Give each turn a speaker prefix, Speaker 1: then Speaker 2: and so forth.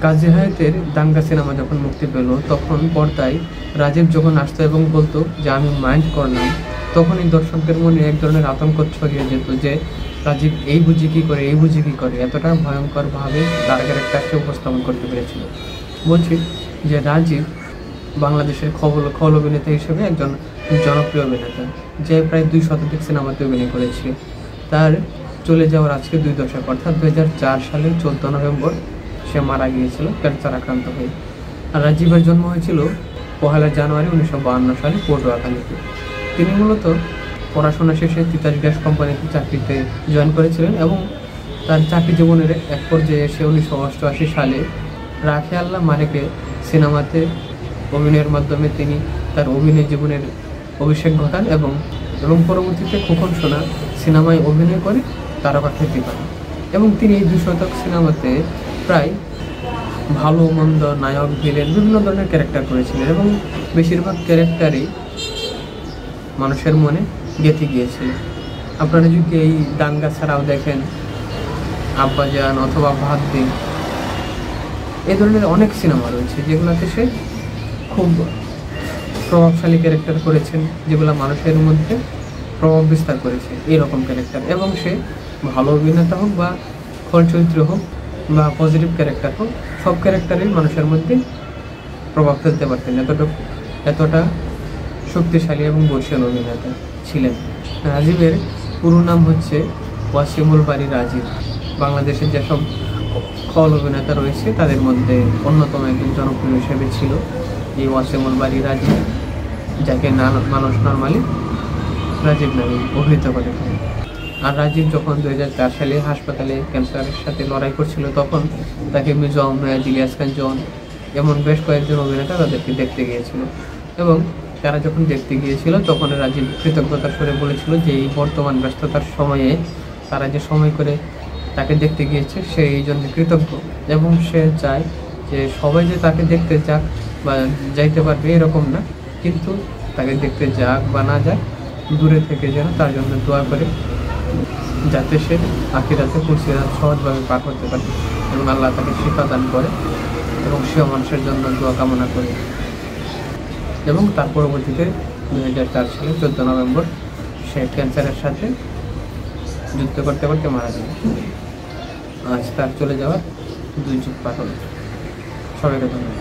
Speaker 1: কাজী হায়াতের দাঙ্গা সিনেমা যখন মুক্তি পেল তখন পর্দায় রাজীব যখন আসতো এবং বলতো যে আমি মাইন্ড করলাম, তখনই দর্শকদের মনে এক ধরনের আতঙ্ক ছড়িয়ে যেত যে রাজীব এই বুঝি কী করে, এই বুঝি কী করে, এতটা ভয়ঙ্করভাবে তার ক্যারেক্টারকে উপস্থাপন করতে পেরেছিল। বলছি যে রাজীব বাংলাদেশের খল অভিনেতা হিসেবে একজন জনপ্রিয় অভিনেতা, যে প্রায় 2 শতাধিক সিনেমাতে অভিনয় করেছে। তার চলে যাওয়ার আজকে 2 দশক, অর্থাৎ 2004 সালের 14 নভেম্বর সে মারা গিয়েছিল ক্যান্সার আক্রান্ত হয়ে। আর রাজীবের জন্ম হয়েছিল 1 জানুয়ারি 1952 সালে পটুয়াখালীতে। তিনি মূলত পড়াশোনা শেষে তিতাস গ্যাস কোম্পানিতে চাকরিতে জয়েন করেছিলেন এবং তার চাকরি জীবনের এক পর্যায়ে এসে 1988 সালে রাখে আল্লাহ মারেকে সিনেমাতে অভিনয়ের মাধ্যমে তিনি তার অভিনয় জীবনের অভিষেক ঘটান এবং পরবর্তীতে খোকন সোনা সিনেমায় অভিনয় করে তারকা খ্যাতি পান। এবং তিনি এই 2 শতক সিনেমাতে প্রায় ভালো মন্দ, নায়ক, ভিলেন বিভিন্ন ধরনের ক্যারেক্টার করেছিলেন এবং বেশিরভাগ ক্যারেক্টারই মানুষের মনে গেঁথে গিয়েছিল। আপনারা যদি এই দাঙ্গা ছাড়াও দেখেন আব্বাজান অথবা ভাত দিন, এই ধরনের অনেক সিনেমা রয়েছে যেগুলোতে সে খুব প্রভাবশালী ক্যারেক্টার করেছেন, যেগুলো মানুষের মধ্যে প্রভাব বিস্তার করেছে এইরকম ক্যারেক্টার। এবং সে ভালো অভিনেতা হোক বা খল চরিত্র হোক বা পজিটিভ ক্যারেক্টার হোক, সব ক্যারেক্টারই মানুষের মধ্যে প্রভাব ফেলতে পারতেন। এতটা শক্তিশালী এবং বর্ষীয় অভিনেতা ছিলেন। রাজীবের পুরো নাম হচ্ছে ওয়াসিমুল বারী রাজীব। বাংলাদেশের যেসব খল অভিনেতা রয়েছে তাদের মধ্যে অন্যতম একজন জনপ্রিয় হিসেবে ছিল এই ওয়াসিমুল বারী রাজীব, যাকে মানুষ নর্মালি রাজীব নামে অভিহিত করে থাকে। আর রাজীব যখন 2004 সালে হাসপাতালে ক্যান্সারের সাথে লড়াই করছিল তখন তাকে মির্জা আহমেদ, ইলিয়াস খান জন এমন বেশ কয়েকজন অভিনেতা তাদেরকে দেখতে গিয়েছিল। এবং তারা যখন দেখতে গিয়েছিল তখন রাজীব কৃতজ্ঞতার সুরে বলেছিল যে এই বর্তমান ব্যস্ততার সময়ে তারা যে সময় করে তাকে দেখতে গিয়েছে সে এই জন্য কৃতজ্ঞ এবং সে চায় যে সবাই যে তাকে দেখতে যাক বা যাইতে পারবে এরকম না, কিন্তু তাকে দেখতে যাক বা না যাক দূরে থেকে যেন তার জন্য দোয়া করে, যাতে সে আখিরাতে পুলসিরাত সহজভাবে পার করতে পারে এবং আল্লাহ তাকে শিফা দান করে এবং সেও মানুষের জন্য দোয়া কামনা করে। এবং তার পরবর্তীতে 2004 সালে 14 নভেম্বর সে ক্যান্সারের সাথে যুদ্ধ করতে করতে মারা যায়। আজ তার চলে যাওয়ার 2 যুগ পার হল। সবাইকে ধন্যবাদ।